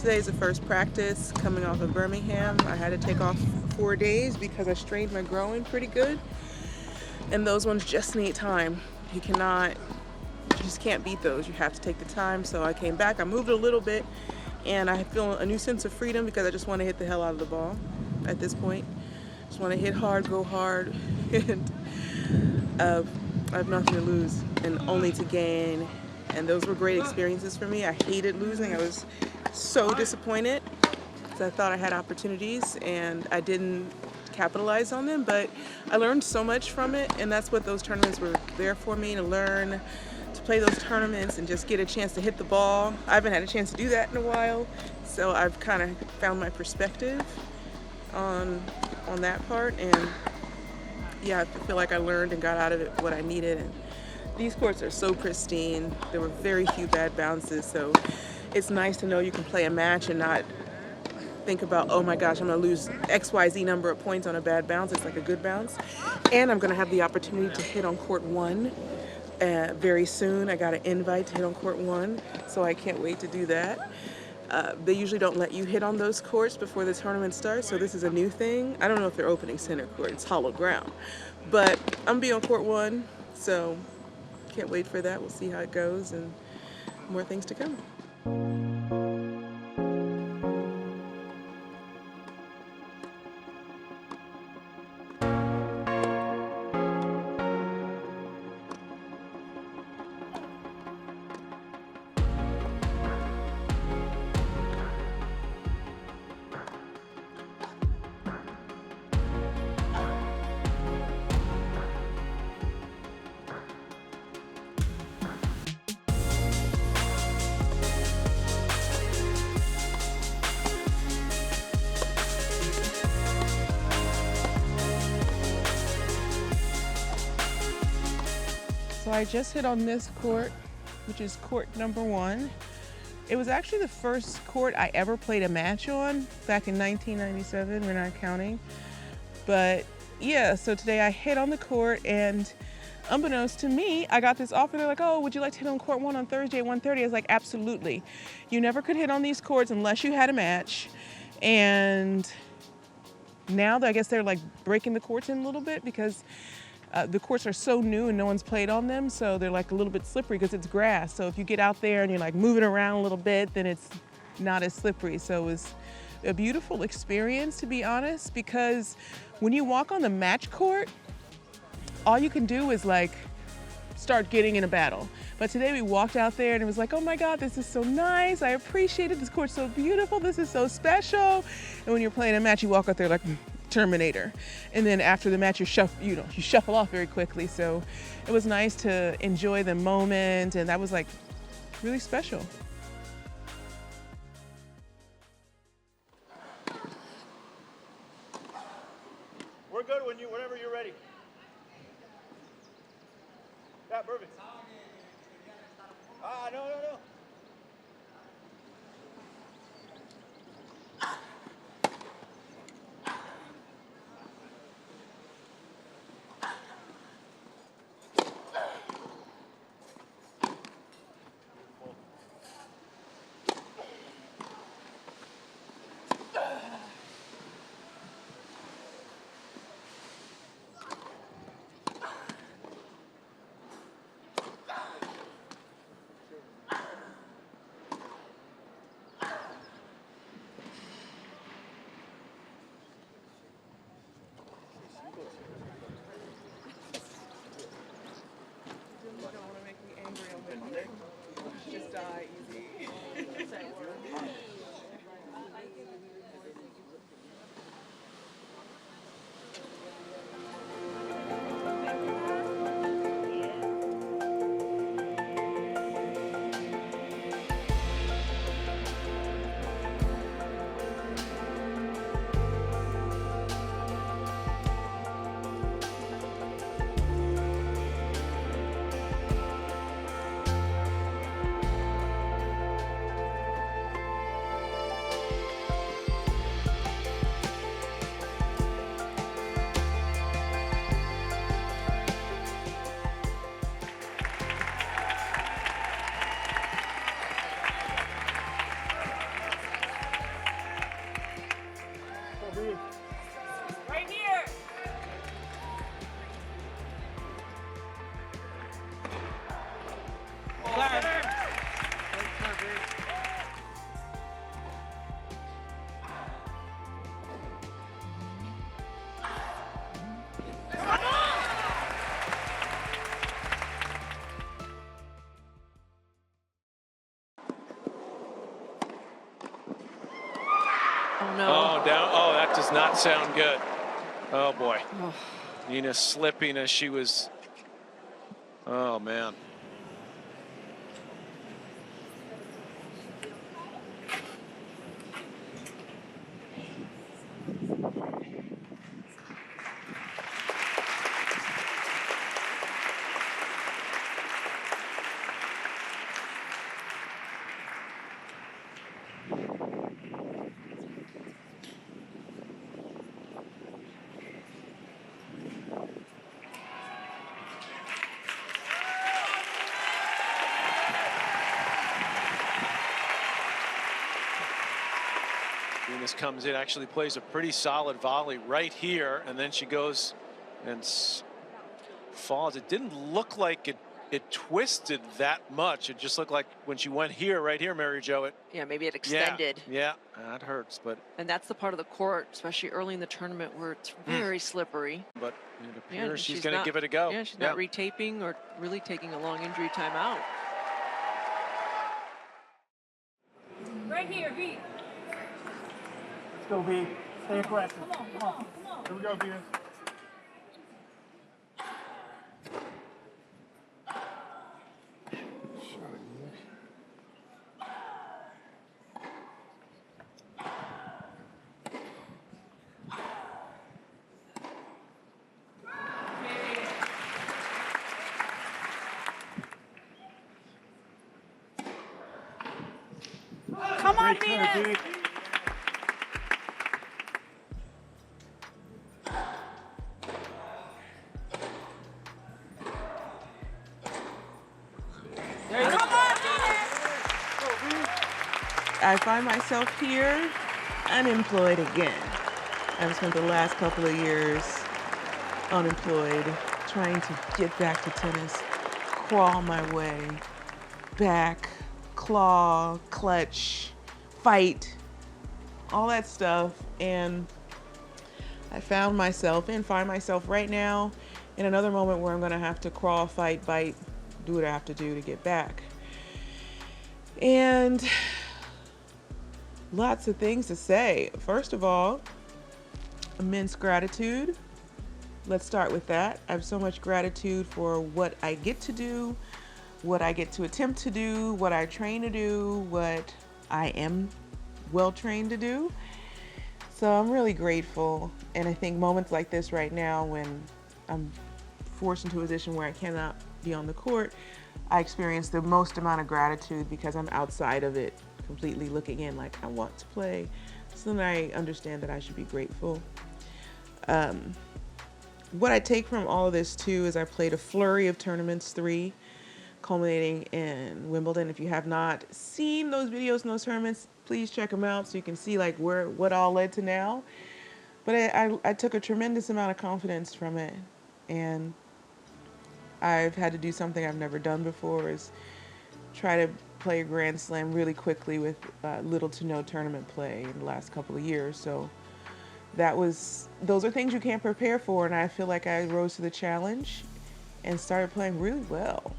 Today's the first practice coming off of Birmingham. I had to take off 4 days because I strained my groin pretty good. And those ones just need time. You just can't beat those. You have to take the time. So I came back, I moved a little bit, and I feel a new sense of freedom because I just want to hit the hell out of the ball at this point. Just want to hit hard, go hard, and I have nothing to lose and only to gain. And those were great experiences for me. I hated losing. I was so disappointed because I thought I had opportunities and I didn't capitalize on them. But I learned so much from it, and that's what those tournaments were there for me, to learn, to play those tournaments and just get a chance to hit the ball. I haven't had a chance to do that in a while, so I've kind of found my perspective on that part, and yeah, I feel like I learned and got out of it what I needed. And these courts are so pristine. There were very few bad bounces, so it's nice to know you can play a match and not think about, oh my gosh, I'm gonna lose XYZ number of points on a bad bounce. It's like a good bounce. And I'm gonna have the opportunity to hit on court one very soon. I got an invite to hit on court one, so I can't wait to do that. They usually don't let you hit on those courts before the tournament starts, so this is a new thing. I don't know if they're opening center court, it's hollow ground. But I'm gonna be on court one, so can't wait for that. We'll see how it goes, and more things to come. So I just hit on this court, which is court number one. It was actually the first court I ever played a match on back in 1997, we're not counting. But yeah, so today I hit on the court, and unbeknownst to me, I got this offer. They're like, oh, would you like to hit on court one on Thursday at 1:30? I was like, absolutely. You never could hit on these courts unless you had a match. And now I guess they're like breaking the courts in a little bit because the courts are so new and no one's played on them, so they're like a little bit slippery because it's grass. So if you get out there and you're like moving around a little bit, then it's not as slippery. So it was a beautiful experience, to be honest, because when you walk on the match court, all you can do is like start getting in a battle. But today we walked out there and it was like, oh my God, this is so nice. I appreciate it. This court's so beautiful. This is so special. And when you're playing a match, you walk out there like Terminator. And then after the match, you shuffle off very quickly. So it was nice to enjoy the moment, and that was like really special. We're good whenever you're ready. Yeah, perfect. No. no. Oh, down. Oh, that does not sound good. Oh, boy. Oh. Nina slipping as she was. Oh, man. Venus comes in, actually plays a pretty solid volley right here, and then she goes and falls. It didn't look like it twisted that much. It just looked like when she went here, right here, Mary Jo, Yeah, maybe it extended. Yeah, that hurts, but. And that's the part of the court, especially early in the tournament, where it's very slippery. But it appears she's she's going to not- give it a go. Yeah, she's not retaping or really taking a long injury timeout. Right here, V. Let's go, V. Stay aggressive. Come on. Here we go, Venus. Come on, Great turn, Venus. V. Come on, Venus. I find myself here unemployed again. I've spent the last couple of years unemployed, trying to get back to tennis, crawl my way back, claw, clutch, fight, all that stuff. And I found myself and find myself right now in another moment where I'm going to have to crawl, fight, bite, do what I have to do to get back. And lots of things to say. First of all, immense gratitude. Let's start with that. I have so much gratitude for what I get to do, what I get to attempt to do, what I train to do, what I am well trained to do. So I'm really grateful. And I think moments like this right now, when I'm forced into a position where I cannot be on the court, I experience the most amount of gratitude because I'm outside of it, completely looking in like I want to play. So then I understand that I should be grateful. What I take from all of this too is I played a flurry of tournaments, 3, culminating in Wimbledon. If you have not seen those videos in those tournaments, please check them out so you can see like what all led to now. But I took a tremendous amount of confidence from it, and I've had to do something I've never done before, is try to play a Grand Slam really quickly with little to no tournament play in the last couple of years. So those are things you can't prepare for, and I feel like I rose to the challenge and started playing really well.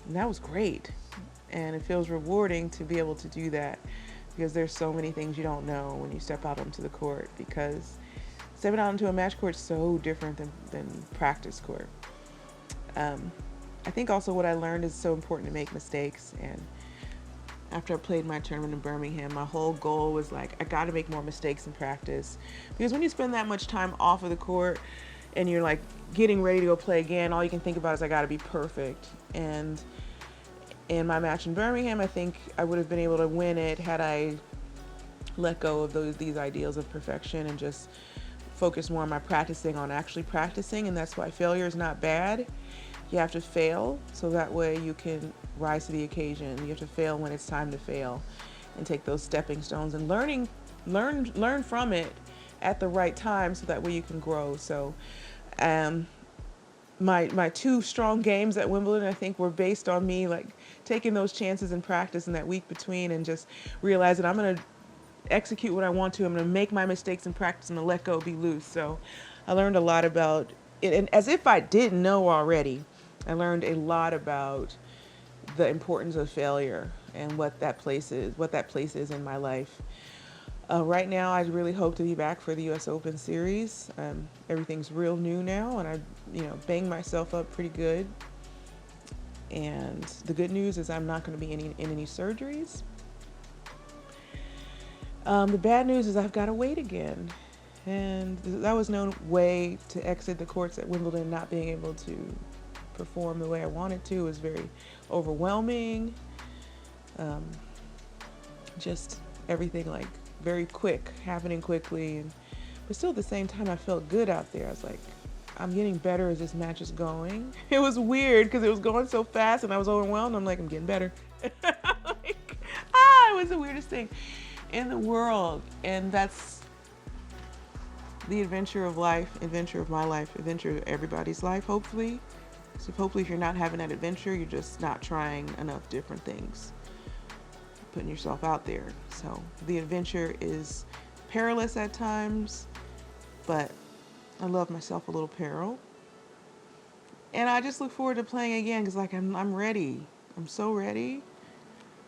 And that was great. And it feels rewarding to be able to do that, because there's so many things you don't know when you step out onto the court, because stepping out into a match court is so different than practice court. I think also what I learned is so important to make mistakes. And after I played my tournament in Birmingham, my whole goal was like, I got to make more mistakes in practice. Because when you spend that much time off of the court and you're like getting ready to go play again, all you can think about is I got to be perfect. And in my match in Birmingham, I think I would have been able to win it had I let go of these ideals of perfection and just focus more on my practicing, on actually practicing. And that's why failure is not bad. You have to fail so that way you can rise to the occasion. You have to fail when it's time to fail and take those stepping stones and learn from it at the right time so that way you can grow. So my 2 strong games at Wimbledon, I think, were based on me like taking those chances in practice in that week between, and just realizing I'm going to execute what I want to. I'm going to make my mistakes in practice and let go, be loose. So I learned a lot about it, and as if I didn't know already, I learned a lot about the importance of failure and what that place is in my life. Right now, I really hope to be back for the U.S. Open Series. Everything's real new now, and I, banged myself up pretty good. And the good news is I'm not going to be in any surgeries. The bad news is I've got to wait again. And that was no way to exit the courts at Wimbledon, not being able to perform the way I wanted to. It was very overwhelming. Just everything like very quick, happening quickly. But still at the same time, I felt good out there. I was like, I'm getting better as this match is going. It was weird because it was going so fast and I was overwhelmed. I'm like, I'm getting better. Like, it was the weirdest thing in the world. And that's the adventure of life, adventure of my life, adventure of everybody's life, hopefully. So hopefully if you're not having that adventure, you're just not trying enough different things, putting yourself out there. So the adventure is perilous at times, but I love myself a little peril. And I just look forward to playing again because like I'm ready. I'm so ready.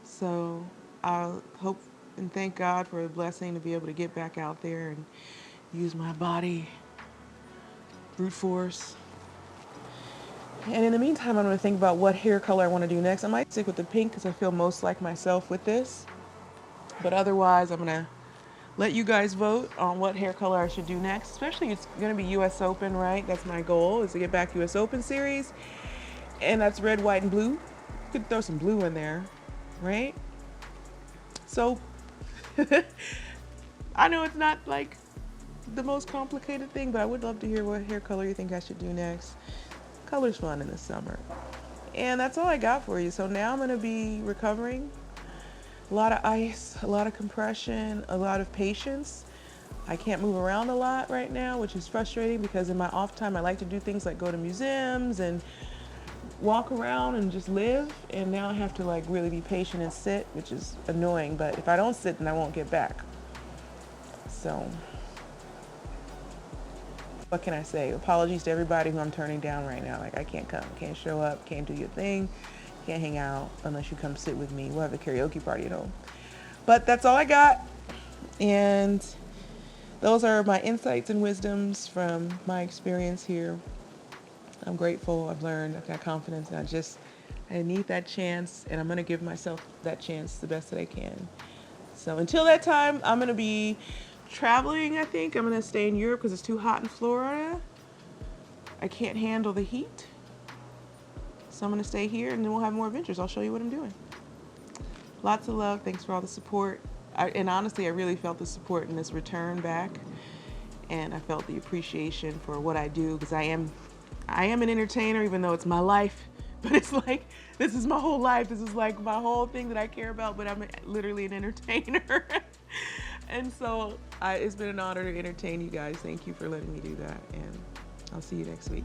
So I hope and thank God for the blessing to be able to get back out there and use my body, brute force. And in the meantime, I'm going to think about what hair color I want to do next. I might stick with the pink because I feel most like myself with this. But otherwise, I'm going to let you guys vote on what hair color I should do next. Especially it's going to be U.S. Open, right? That's my goal, is to get back U.S. Open Series. And that's red, white, and blue. You could throw some blue in there, right? So I know it's not like the most complicated thing, but I would love to hear what hair color you think I should do next. Color's fun in the summer. And that's all I got for you. So now I'm going to be recovering. A lot of ice, a lot of compression, a lot of patience. I can't move around a lot right now, which is frustrating because in my off time I like to do things like go to museums and walk around and just live. And now I have to like really be patient and sit, which is annoying. But if I don't sit, then I won't get back. So what can I say? Apologies to everybody who I'm turning down right now. Like I can't come, can't show up, can't do your thing, can't hang out unless you come sit with me. We'll have a karaoke party at home. But that's all I got. And those are my insights and wisdoms from my experience here. I'm grateful, I've learned, I've got confidence, and I need that chance, and I'm gonna give myself that chance the best that I can. So until that time, I'm gonna be traveling, I think. I'm gonna stay in Europe because it's too hot in Florida. I can't handle the heat. So I'm gonna stay here and then we'll have more adventures. I'll show you what I'm doing. Lots of love. Thanks for all the support. And honestly, I really felt the support in this return back. And I felt the appreciation for what I do because I am an entertainer, even though it's my life. But it's like, this is my whole life. This is like my whole thing that I care about, but I'm literally an entertainer. And so it's been an honor to entertain you guys. Thank you for letting me do that. And I'll see you next week.